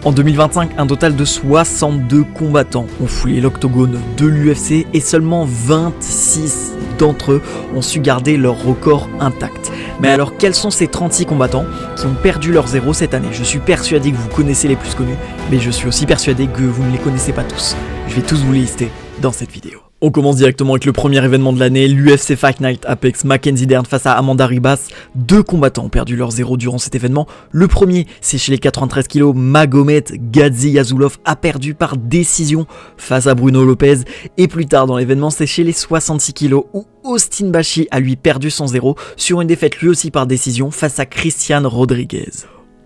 En 2025, un total de 62 combattants ont foulé l'octogone de l'UFC et seulement 26 d'entre eux ont su garder leur record intact. Mais alors quels sont ces 36 combattants qui ont perdu leur zéro cette année? Je suis persuadé que vous connaissez les plus connus, mais je suis aussi persuadé que vous ne les connaissez pas tous. Je vais tous vous les lister dans cette vidéo. On commence directement avec le premier événement de l'année, l'UFC Fight Night Apex. Mackenzie Dern face à Amanda Ribas. Deux combattants ont perdu leur zéro durant cet événement. Le premier, c'est chez les 93 kg, Magomed Gadzhiyazulov a perdu par décision face à Bruno Lopez. Et plus tard dans l'événement, c'est chez les 66 kg où Austin Bashi a lui perdu son zéro sur une défaite lui aussi par décision face à Christian Rodriguez.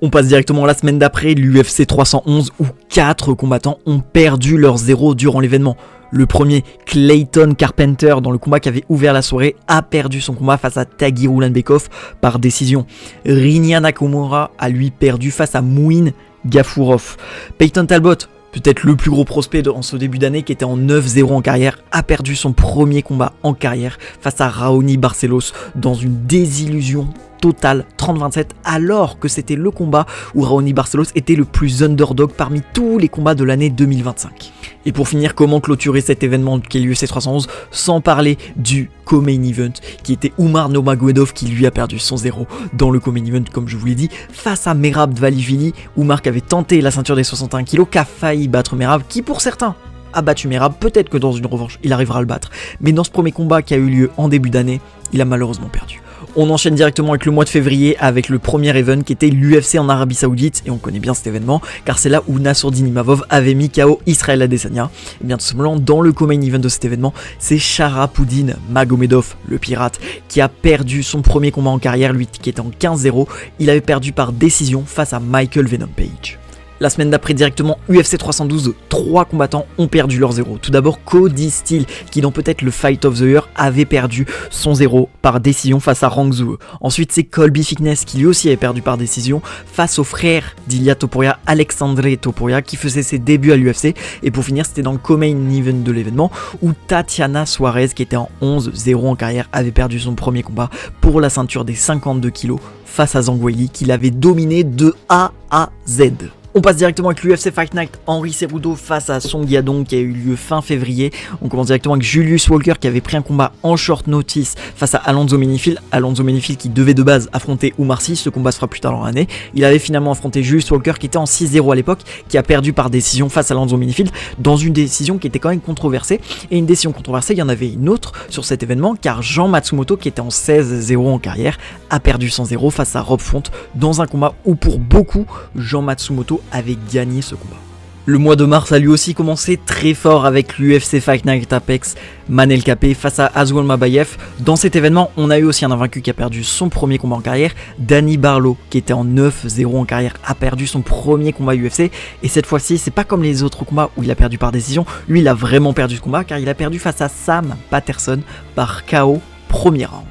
On passe directement à la semaine d'après, l'UFC 311 où 4 combattants ont perdu leur zéro durant l'événement. Le premier, Clayton Carpenter, dans le combat qui avait ouvert la soirée, a perdu son combat face à Tagir Ulanbekov par décision. Rinya Nakamura a lui perdu face à Mouin Gafurov. Peyton Talbot, peut-être le plus gros prospect en ce début d'année qui était en 9-0 en carrière, a perdu son premier combat en carrière face à Raoni Barcelos dans une désillusion totale 30-27 alors que c'était le combat où Raoni Barcelos était le plus underdog parmi tous les combats de l'année 2025. Et pour finir, comment clôturer cet événement qui est l'UFC 311 sans parler du co-main event qui était Umar Nurmagomedov qui lui a perdu son zéro dans le co-main event comme je vous l'ai dit face à Merab Dvalishvili. Umar qui avait tenté la ceinture des 61 kg, qui a failli battre Merab, qui pour certains a battu Merab, peut-être que dans une revanche il arrivera à le battre, mais dans ce premier combat qui a eu lieu en début d'année, il a malheureusement perdu. On enchaîne directement avec le mois de février avec le premier event qui était l'UFC en Arabie Saoudite et on connaît bien cet événement car c'est là où Nassourdine Imavov avait mis KO Israel Adesanya. Et bien tout simplement dans le co-main event de cet événement, c'est Sharafudin Magomedov, le pirate, qui a perdu son premier combat en carrière, lui qui était en 15-0, il avait perdu par décision face à Michael Venom Page. La semaine d'après directement, UFC 312, 3 combattants ont perdu leur zéro. Tout d'abord Cody Steele, qui dans peut-être le Fight of the Year avait perdu son zéro par décision face à Rang Zhou. Ensuite c'est Colby Fitness qui lui aussi avait perdu par décision face au frère d'Ilia Topuria, Alexandre Topuria, qui faisait ses débuts à l'UFC. Et pour finir, c'était dans le co-main event de l'événement où Tatiana Suarez, qui était en 11-0 en carrière, avait perdu son premier combat pour la ceinture des 52 kg face à Zhang Weili, qui l'avait dominé de A à Z. On passe directement avec l'UFC Fight Night, Henry Cejudo face à Song Yadong qui a eu lieu fin février. On commence directement avec Julius Walker qui avait pris un combat en short notice face à Alonzo Menifield. Alonzo Menifield qui devait de base affronter Oumar Sy, ce combat se fera plus tard dans l'année. Il avait finalement affronté Julius Walker qui était en 6-0 à l'époque, qui a perdu par décision face à Alonzo Menifield dans une décision qui était quand même controversée. Et une décision controversée, il y en avait une autre sur cet événement car Jean Matsumoto qui était en 16-0 en carrière a perdu son zéro face à Rob Font dans un combat où pour beaucoup Jean Matsumoto avait gagné ce combat. Le mois de mars a lui aussi commencé très fort avec l'UFC Fight Night Apex, Manel Kape face à Azwel Mabayev. Dans cet événement, on a eu aussi un invaincu qui a perdu son premier combat en carrière. Danny Barlow, qui était en 9-0 en carrière, a perdu son premier combat UFC. Et cette fois-ci, c'est pas comme les autres combats où il a perdu par décision. Lui, il a vraiment perdu ce combat car il a perdu face à Sam Patterson par KO premier round.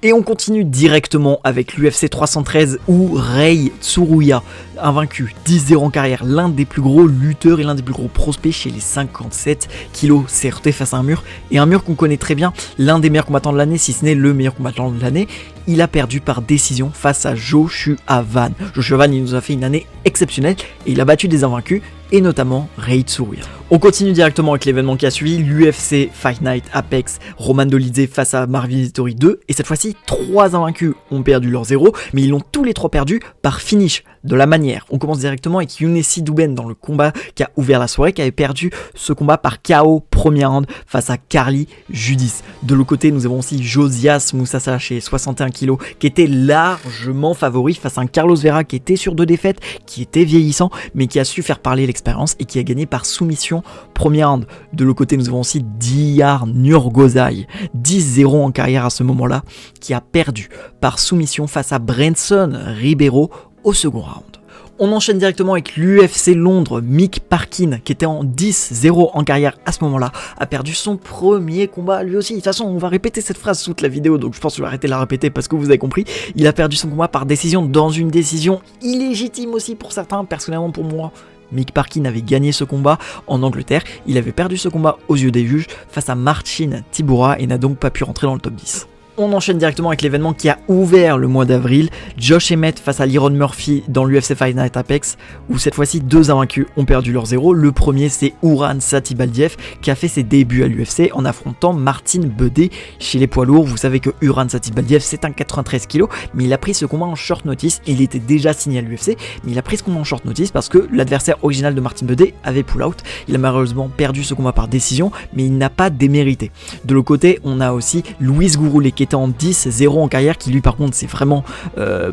Et on continue directement avec l'UFC 313 où Ray Tsuruya, invaincu, 10-0 en carrière, l'un des plus gros lutteurs et l'un des plus gros prospects chez les 57 kg, s'est heurté face à un mur. Et un mur qu'on connaît très bien, l'un des meilleurs combattants de l'année, si ce n'est le meilleur combattant de l'année. Il a perdu par décision face à Joshua Van. Joshua Van, il nous a fait une année exceptionnelle et il a battu des invaincus et notamment Ray Tsuruya. On continue directement avec l'événement qui a suivi, l'UFC Fight Night Apex, Roman Dolidze face à Marvin Vettori 2, et cette fois-ci, 3 invaincus ont perdu leur zéro, mais ils l'ont tous les 3 perdu par finish, de la manière. On commence directement avec Younessi Douben dans le combat qui a ouvert la soirée, qui avait perdu ce combat par KO premier round face à Carly Judis. De l'autre côté, nous avons aussi Josias Moussassa chez 61 kg, qui était largement favori face à un Carlos Vera qui était sur 2 défaites, qui était vieillissant, mais qui a su faire parler l'expérience et qui a gagné par soumission premier round. De l'autre côté, nous avons aussi Diyar Nurgozai, 10-0 en carrière à ce moment-là, qui a perdu par soumission face à Branson Ribeiro au second round. On enchaîne directement avec l'UFC Londres, Mick Parkin, qui était en 10-0 en carrière à ce moment-là, a perdu son premier combat lui aussi. De toute façon, on va répéter cette phrase toute la vidéo, donc je pense que je vais arrêter de la répéter parce que vous avez compris. Il a perdu son combat par décision, dans une décision illégitime aussi pour certains, personnellement pour moi. Mick Parkin avait gagné ce combat en Angleterre, il avait perdu ce combat aux yeux des juges face à Marcin Tybura et n'a donc pas pu rentrer dans le top 10. On enchaîne directement avec l'événement qui a ouvert le mois d'avril, Josh Emmett face à Liron Murphy dans l'UFC Fight Night Apex, où cette fois-ci 2 invaincus ont perdu leur 0. Le premier c'est Uran Satibaldiev qui a fait ses débuts à l'UFC en affrontant Martin Buday chez les poids lourds. Vous savez que Uran Satibaldiev c'est un 93 kg, mais il a pris ce combat en short notice. Il était déjà signé à l'UFC, mais il a pris ce combat en short notice parce que l'adversaire original de Martin Buday avait pull out. Il a malheureusement perdu ce combat par décision, mais il n'a pas démérité. De l'autre côté, on a aussi Luis Gouroulet qui était en 10-0 en carrière, qui lui par contre s'est vraiment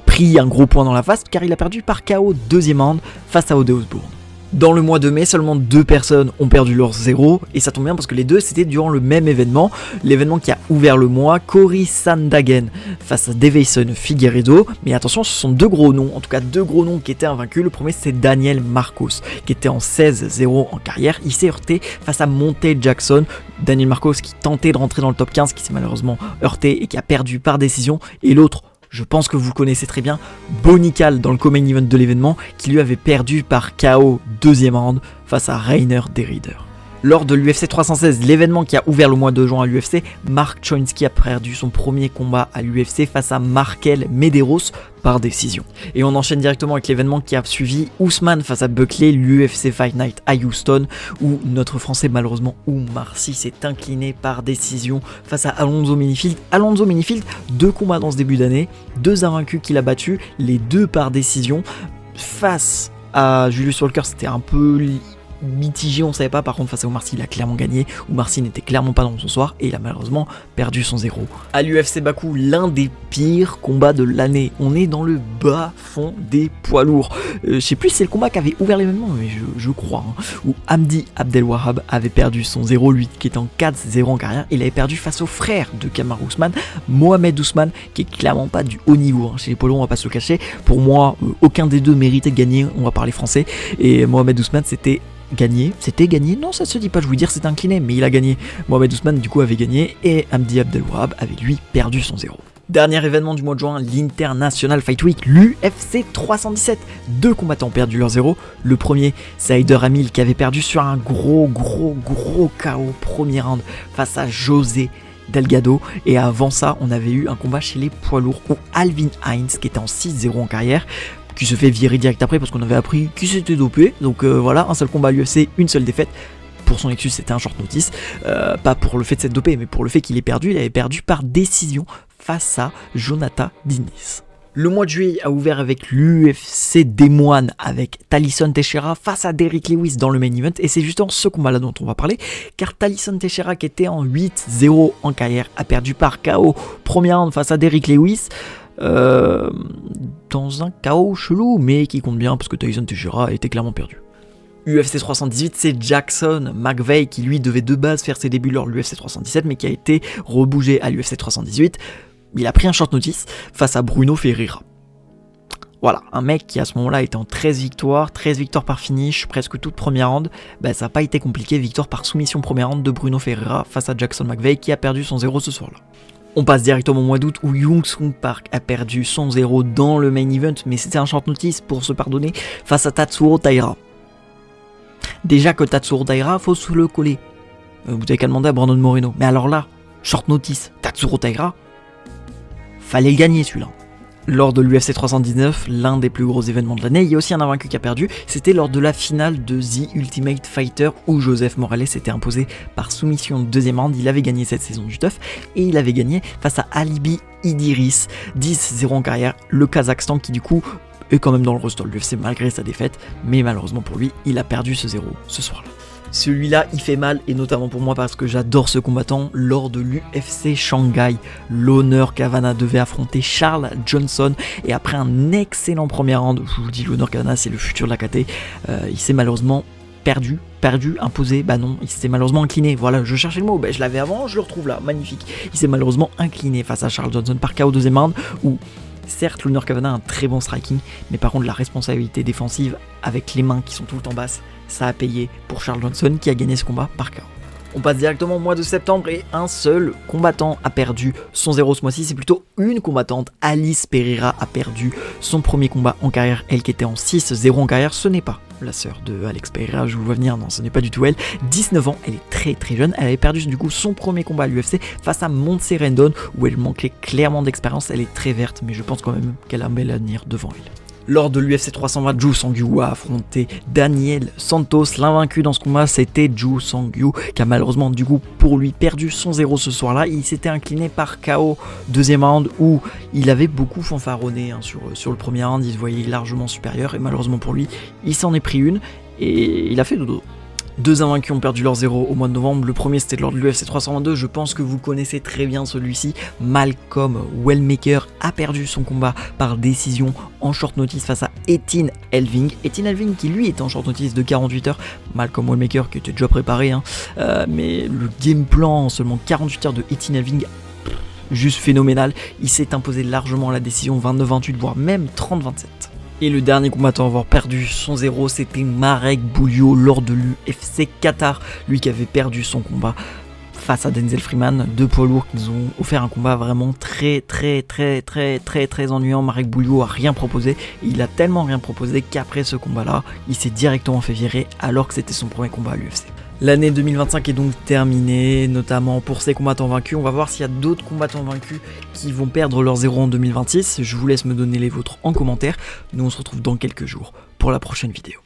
pris un gros point dans la face car il a perdu par KO deuxième round face à Ode Osbourne. Dans le mois de mai, seulement 2 personnes ont perdu leur 0 et ça tombe bien parce que les deux c'était durant le même événement, l'événement qui a ouvert le mois, Cory Sandhagen face à Deiveson Figueiredo. Mais attention, ce sont 2 gros noms, en tout cas 2 gros noms qui étaient invaincus. Le premier c'est Daniel Marcos qui était en 16-0 en carrière, il s'est heurté face à Monte Jackson. Daniel Marcos qui tentait de rentrer dans le top 15, qui s'est malheureusement heurté et qui a perdu par décision, et l'autre, je pense que vous le connaissez très bien, Bonical dans le co-main event de l'événement, qui lui avait perdu par KO deuxième round face à Rainer Derrider. Lors de l'UFC 316, l'événement qui a ouvert le mois de juin à l'UFC, Mark Choinsky a perdu son premier combat à l'UFC face à Markel Medeiros par décision. Et on enchaîne directement avec l'événement qui a suivi, Ousmane face à Buckley, l'UFC Fight Night à Houston, où notre français malheureusement Oumar Sy s'est incliné par décision face à Alonzo Menifield. Alonzo Menifield, 2 combats dans ce début d'année, 2 invaincus qu'il a battus, les 2 par décision. Face à Julius Walker, c'était un peu mitigé, on savait pas. Par contre, face à Oumar Sy, il a clairement gagné. Oumar Sy n'était clairement pas dans son soir et il a malheureusement perdu son 0. À l'UFC Bakou, l'un des pires combats de l'année. On est dans le bas fond des poids lourds. Je sais plus si c'est le combat qui avait ouvert l'événement, mais je crois. Où Hamdi Abdelwahab avait perdu son 0, lui qui est en 4-0 en carrière. Il avait perdu face au frère de Kamaru Usman, Mohamed Ousmane, qui est clairement pas du haut niveau. Chez les poids lourds, on va pas se le cacher. Pour moi, aucun des deux méritait de gagner. On va parler français. Et Mohamed Ousmane, c'était gagné, non ça se dit pas, je vous dire c'est incliné, mais il a gagné. Mohamed Ousmane du coup avait gagné et Hamdi Abdelwahab avait lui perdu son 0. Dernier événement du mois de juin, l'International Fight Week, l'UFC 317. 2 combattants ont perdu leur 0. Le premier, c'est Haider Hamil qui avait perdu sur un gros KO premier round face à José Delgado. Et avant ça, on avait eu un combat chez les poids lourds où Alvin Hines, qui était en 6-0 en carrière, qui se fait virer direct après parce qu'on avait appris qu'il s'était dopé. Donc voilà, un seul combat à l'UFC, une seule défaite. Pour son excuse, c'était un short notice. Pas pour le fait de s'être dopé, mais pour le fait qu'il ait perdu. Il avait perdu par décision face à Jonathan Diniz. Le mois de juillet a ouvert avec l'UFC des moines avec Talisson Teixeira face à Derrick Lewis dans le main event. Et c'est justement ce combat-là dont on va parler. Car Talisson Teixeira, qui était en 8-0 en carrière, a perdu par KO premier round face à Derrick Lewis. Dans un chaos chelou, mais qui compte bien parce que Tyson Teixeira était clairement perdu. UFC 318, c'est Jackson McVeigh qui lui devait de base faire ses débuts lors de l'UFC 317, mais qui a été rebougé à l'UFC 318. Il a pris un short notice face à Bruno Ferreira. Voilà, un mec qui à ce moment-là était en 13 victoires par finish, presque toute première round. Ça n'a pas été compliqué, victoire par soumission première round de Bruno Ferreira face à Jackson McVeigh qui a perdu son 0 ce soir-là. On passe directement au mois d'août où Young Sung Park a perdu son 0 dans le main event, mais c'était un short notice pour se pardonner face à Tatsuro Taira. Déjà que Tatsuro Taira, faut se le coller. Vous avez qu'à demander à Brandon Moreno. Mais alors là, short notice, Tatsuro Taira, fallait le gagner celui-là. Lors de l'UFC 319, l'un des plus gros événements de l'année, il y a aussi un invaincu qui a perdu. C'était lors de la finale de The Ultimate Fighter où Joseph Morales s'était imposé par soumission de deuxième round. Il avait gagné cette saison du TUF et il avait gagné face à Alibi Idriss, 10-0 en carrière, le Kazakhstan qui du coup est quand même dans le roster de l'UFC malgré sa défaite. Mais malheureusement pour lui, il a perdu ce 0 ce soir-là. Celui-là, il fait mal, et notamment pour moi parce que j'adore ce combattant. Lors de l'UFC Shanghai, l'Honor Cavana devait affronter Charles Johnson, et après un excellent premier round, je vous dis, l'Honor Cavana c'est le futur de la KT, il s'est malheureusement perdu, imposé, non, il s'est malheureusement incliné, voilà, je cherchais le mot, je l'avais avant, je le retrouve là, magnifique. Il s'est malheureusement incliné face à Charles Johnson par KO deuxième round, où certes l'Honor Cavana a un très bon striking, mais par contre la responsabilité défensive avec les mains qui sont tout le temps basses, ça a payé pour Charles Johnson qui a gagné ce combat par KO. On passe directement au mois de septembre et un seul combattant a perdu son 0 ce mois-ci, c'est plutôt une combattante, Alice Pereira a perdu son premier combat en carrière, elle qui était en 6-0 en carrière, ce n'est pas la sœur de Alex Pereira, je vous vois venir, non ce n'est pas du tout elle, 19 ans, elle est très très jeune, elle avait perdu du coup son premier combat à l'UFC face à Montse Rendon où elle manquait clairement d'expérience, elle est très verte mais je pense quand même qu'elle a un bel avenir devant elle. Lors de l'UFC 320, Ju Sang-Gyu a affronté Daniel Santos. L'invaincu dans ce combat, c'était Ju Sang-Gyu, qui a malheureusement, du coup, pour lui, perdu son 0 ce soir-là. Il s'était incliné par KO deuxième round où il avait beaucoup fanfaronné sur le premier round. Il se voyait largement supérieur et malheureusement pour lui, il s'en est pris une et il a fait dodo. Deux invaincus ont perdu leur 0 au mois de novembre. Le premier c'était lors de l'UFC 322, je pense que vous connaissez très bien celui-ci. Malcolm Wellmaker a perdu son combat par décision en short notice face à Etin Elving. Etin Elving qui lui était en short notice de 48 heures. Malcolm Wellmaker qui était déjà préparé, mais le game plan en seulement 48 heures de Etin Elving, juste phénoménal. Il s'est imposé largement à la décision 29-28 voire même 30-27. Et le dernier combattant à avoir perdu son 0, c'était Marek Bouliot lors de l'UFC Qatar, lui qui avait perdu son combat face à Denzel Freeman, deux poids lourds qui nous ont offert un combat vraiment très ennuyant. Marek Bouliot a rien proposé, et il a tellement rien proposé qu'après ce combat-là, il s'est directement fait virer alors que c'était son premier combat à l'UFC. L'année 2025 est donc terminée, notamment pour ces combattants vaincus. On va voir s'il y a d'autres combattants vaincus qui vont perdre leur 0 en 2026. Je vous laisse me donner les vôtres en commentaire. Nous on se retrouve dans quelques jours pour la prochaine vidéo.